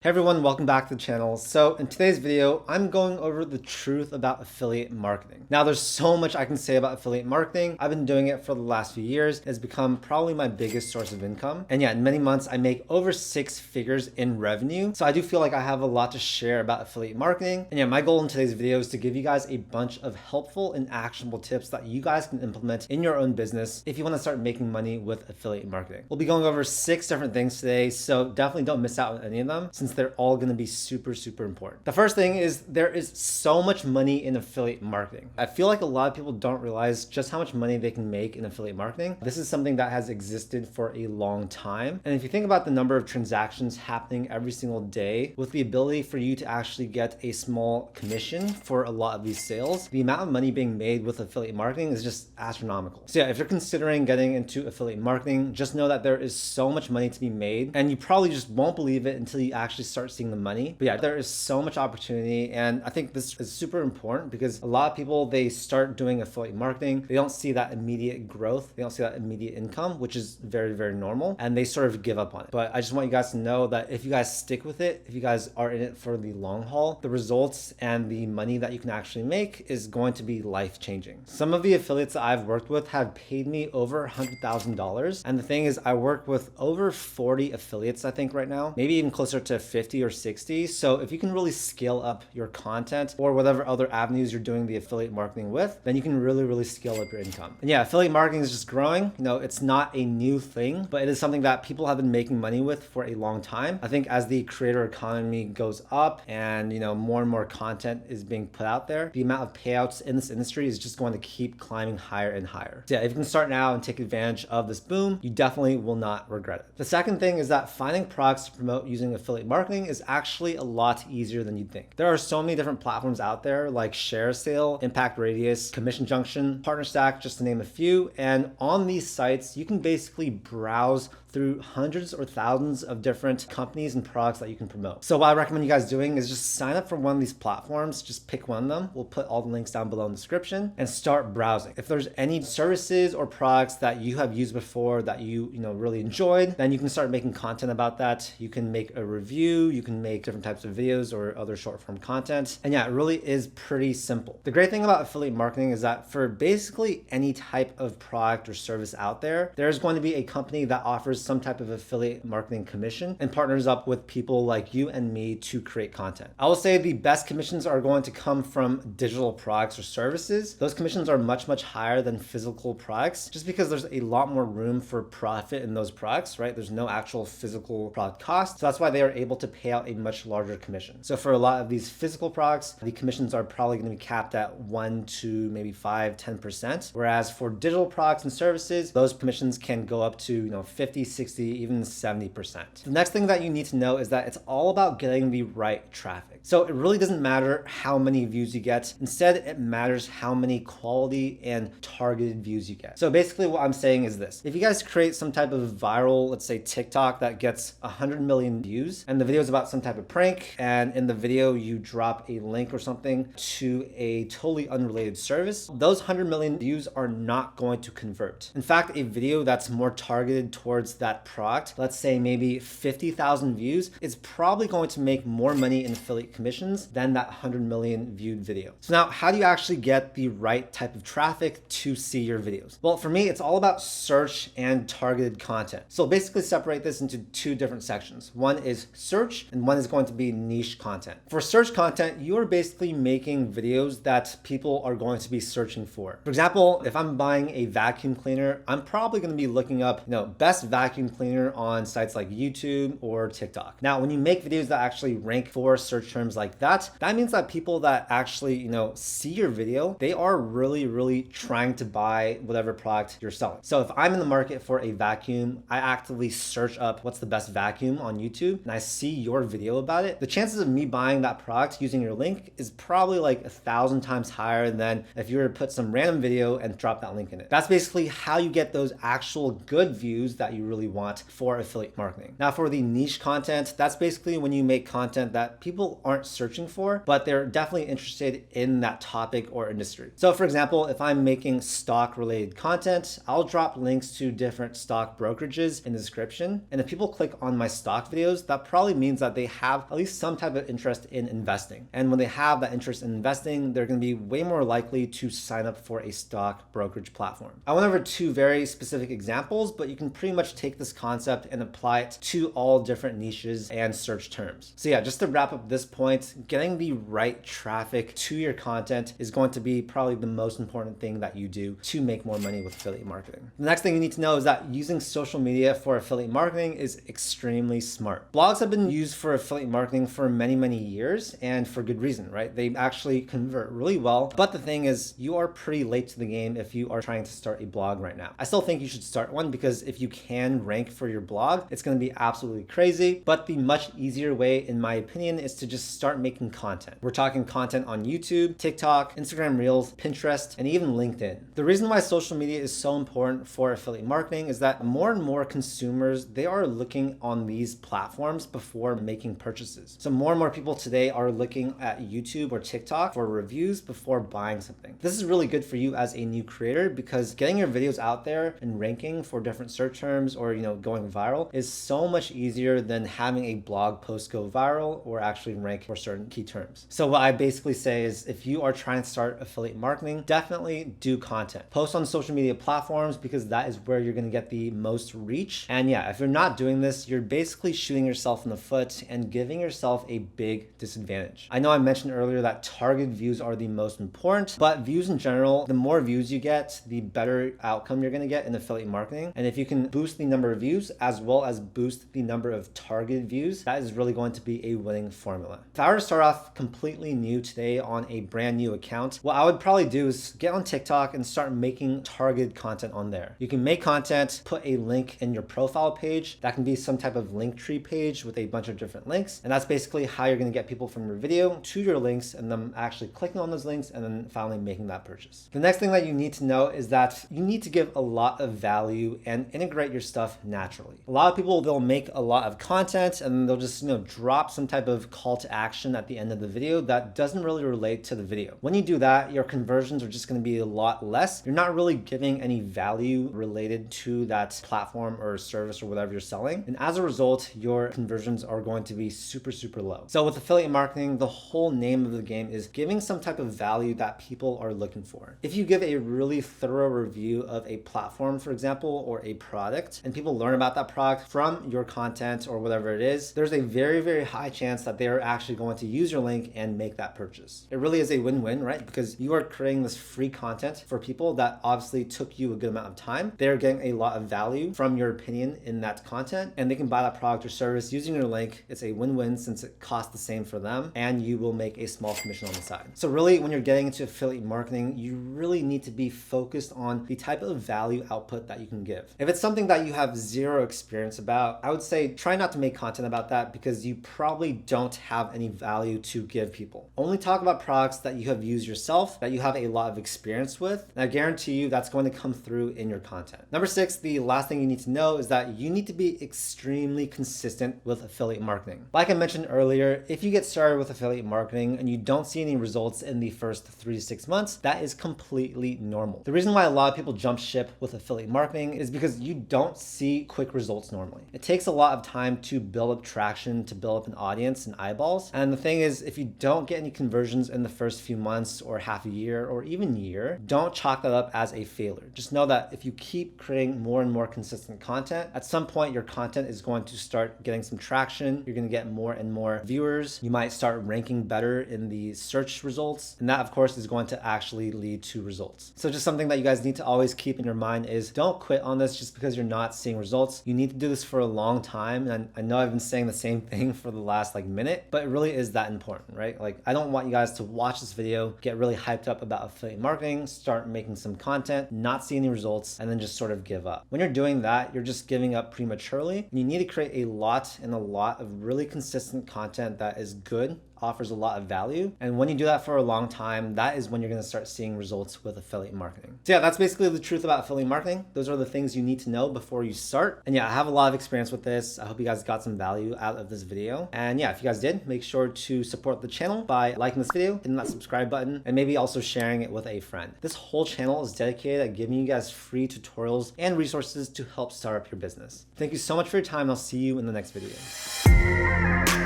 Hey everyone, welcome back to the channel. So in today's video, I'm going over the truth about affiliate marketing. Now there's so much I can say about affiliate marketing. I've been doing it for the last few years. It's become probably my biggest source of income. And yeah, in many months, I make over 6 figures in revenue. So I do feel like I have a lot to share about affiliate marketing. And yeah, my goal in today's video is to give you guys a bunch of helpful and actionable tips that you guys can implement in your own business if you want to start making money with affiliate marketing. We'll be going over 6 different things today, so definitely don't miss out on any of them since they're all going to be super important. The first thing is there is so much money in affiliate marketing. I feel like a lot of people don't realize just how much money they can make in affiliate marketing. This is something that has existed for a long time. And if you think about the number of transactions happening every single day with the ability for you to actually get a small commission for a lot of these sales, the amount of money being made with affiliate marketing is just astronomical. So yeah, if you're considering getting into affiliate marketing, just know that there is so much money to be made and you probably just won't believe it until you actually start seeing the money. But yeah, there is so much opportunity. And I think this is super important because a lot of people, they start doing affiliate marketing. They don't see that immediate growth. They don't see that immediate income, which is very normal. And they sort of give up on it. But I just want you guys to know that if you guys stick with it, if you guys are in it for the long haul, the results and the money that you can actually make is going to be life changing. Some of the affiliates that I've worked with have paid me over $100,000. And the thing is, I work with over 40 affiliates, I think right now, maybe even closer to 50 or 60. So if you can really scale up your content or whatever other avenues you're doing the affiliate marketing with, then you can really scale up your income. And yeah, affiliate marketing is just growing. You know, it's not a new thing, but it is something that people have been making money with for a long time. I think as the creator economy goes up and, you know, more and more content is being put out there, the amount of payouts in this industry is just going to keep climbing higher and higher. So yeah, if you can start now and take advantage of this boom, you definitely will not regret it. The second thing is that finding products to promote using affiliate marketing is actually a lot easier than you'd think. There are so many different platforms out there like ShareASale, Impact Radius, Commission Junction, PartnerStack, just to name a few. And on these sites, you can basically browse through hundreds or thousands of different companies and products that you can promote. So what I recommend you guys doing is just sign up for one of these platforms, just pick one of them. We'll put all the links down below in the description and start browsing. If there's any services or products that you have used before that you really enjoyed, then you can start making content about that. You can make a review, you can make different types of videos or other short form content. And yeah, it really is pretty simple. The great thing about affiliate marketing is that for basically any type of product or service out there, there's going to be a company that offers some type of affiliate marketing commission and partners up with people like you and me to create content. I will say the best commissions are going to come from digital products or services. Those commissions are much higher than physical products just because there's a lot more room for profit in those products, right? There's no actual physical product cost. So that's why they are able to pay out a much larger commission. So for a lot of these physical products, the commissions are probably going to be capped at 1 to maybe 5-10%. Whereas for digital products and services, those commissions can go up to 50, 60, even 70%. The next thing that you need to know is that it's all about getting the right traffic. So it really doesn't matter how many views you get. Instead, it matters how many quality and targeted views you get. So basically what I'm saying is this. If you guys create some type of viral, let's say TikTok that gets 100 million views and the video is about some type of prank, and in the video you drop a link or something to a totally unrelated service, those 100 million views are not going to convert. In fact, a video that's more targeted towards that product, let's say maybe 50,000 views, is probably going to make more money in affiliate commissions than that 100 million viewed video. So now, how do you actually get the right type of traffic to see your videos? Well, for me, it's all about search and targeted content. So basically separate this into 2 different sections. One is search and one is going to be niche content. For search content, you are basically making videos that people are going to be searching for. For example, if I'm buying a vacuum cleaner, I'm probably going to be looking up, best vacuum cleaner on sites like YouTube or TikTok. Now, when you make videos that actually rank for search terms like that, that means that people that actually, see your video, they are really trying to buy whatever product you're selling. So if I'm in the market for a vacuum, I actively search up what's the best vacuum on YouTube and I see your video about it, the chances of me buying that product using your link is probably like 1,000 times higher than if you were to put some random video and drop that link in it. That's basically how you get those actual good views that you really want for affiliate marketing. Now for the niche content, that's basically when you make content that people aren't searching for, but they're definitely interested in that topic or industry. So for example, if I'm making stock related content, I'll drop links to different stock brokerages in the description. And if people click on my stock videos, that probably means that they have at least some type of interest in investing. And when they have that interest in investing, they're going to be way more likely to sign up for a stock brokerage platform. I went over two very specific examples, but you can pretty much take this concept and apply it to all different niches and search terms. So yeah, just to wrap up this point, getting the right traffic to your content is going to be probably the most important thing that you do to make more money with affiliate marketing. The next thing you need to know is that using social media for affiliate marketing is extremely smart. Blogs have been used for affiliate marketing for many, many years, and for good reason, right? They actually convert really well. But the thing is, you are pretty late to the game if you are trying to start a blog right now. I still think you should start one because if you can rank for your blog, it's going to be absolutely crazy. But the much easier way, in my opinion, is to just start making content. We're talking content on YouTube, TikTok, Instagram Reels, Pinterest, and even LinkedIn. The reason why social media is so important for affiliate marketing is that more and more consumers, they are looking on these platforms before making purchases. So more and more people today are looking at YouTube or TikTok for reviews before buying something. This is really good for you as a new creator because getting your videos out there and ranking for different search terms or, going viral is so much easier than having a blog post go viral or actually rank for certain key terms. So what I basically say is if you are trying to start affiliate marketing, definitely do content. Post on social media platforms because that is where you're going to get the most reach. And yeah, if you're not doing this, you're basically shooting yourself in the foot and giving yourself a big disadvantage. I know I mentioned earlier that target views are the most important, but views in general, the more views you get, the better outcome you're going to get in affiliate marketing. And if you can boost the number of views as well as boost the number of targeted views, that is really going to be a winning formula. If I were to start off completely new today on a brand new account, what I would probably do is get on TikTok and start making targeted content on there. You can make content, put a link in your profile page. That can be some type of link tree page with a bunch of different links. And that's basically how you're going to get people from your video to your links and them actually clicking on those links and then finally making that purchase. The next thing that you need to know is that you need to give a lot of value and integrate your stuff naturally. A lot of people, they'll make a lot of content and they'll just, drop some type of call to action at the end of the video that doesn't really relate to the video. When you do that, your conversions are just going to be a lot less. You're not really giving any value related to that platform or service or whatever you're selling. And as a result, your conversions are going to be super, super low. So with affiliate marketing, the whole name of the game is giving some type of value that people are looking for. If you give a really thorough review of a platform, for example, or a product, and people learn about that product from your content or whatever it is, there's a very, very high chance that they are actually going to use your link and make that purchase. It really is a win-win, right? Because you are creating this free content for people that obviously took you a good amount of time. They're getting a lot of value from your opinion in that content, and they can buy that product or service using your link. It's a win-win since it costs the same for them, and you will make a small commission on the side. So really, when you're getting into affiliate marketing, you really need to be focused on the type of value output that you can give. If it's something that you have zero experience about, I would say try not to make content about that because you probably don't have any value to give people. Only talk about products that you have used yourself, that you have a lot of experience with, and I guarantee you that's going to come through in your content. Number 6, the last thing you need to know is that you need to be extremely consistent with affiliate marketing. Like I mentioned earlier, if you get started with affiliate marketing and you don't see any results in the first 3 to 6 months, that is completely normal. The reason why a lot of people jump ship with affiliate marketing is because you don't see quick results normally. It takes a lot of time to build up traction, to build up an audience and eyeballs. And the thing is, if you don't get any conversions in the first few months or half a year or even year, don't chalk that up as a failure. Just know that if you keep creating more and more consistent content, at some point your content is going to start getting some traction. You're going to get more and more viewers. You might start ranking better in the search results. And that, of course, is going to actually lead to results. So just something that you guys need to always keep in your mind is don't quit on this just because you're not seeing results. You need to do this for a long time. And I know I've been saying the same thing for the last minute, but it really is that important, right? I don't want you guys to watch this video, get really hyped up about affiliate marketing, start making some content, not see any results, and then just sort of give up. When you're doing that, you're just giving up prematurely. And you need to create a lot of really consistent content that is good, offers a lot of value. And when you do that for a long time, that is when you're going to start seeing results with affiliate marketing. So yeah, that's basically the truth about affiliate marketing. Those are the things you need to know before you start. And yeah, I have a lot of experience with this. I hope you guys got some value out of this video. And yeah, if you guys did, make sure to support the channel by liking this video, hitting that subscribe button, and maybe also sharing it with a friend. This whole channel is dedicated at giving you guys free tutorials and resources to help start up your business. Thank you so much for your time. I'll see you in the next video.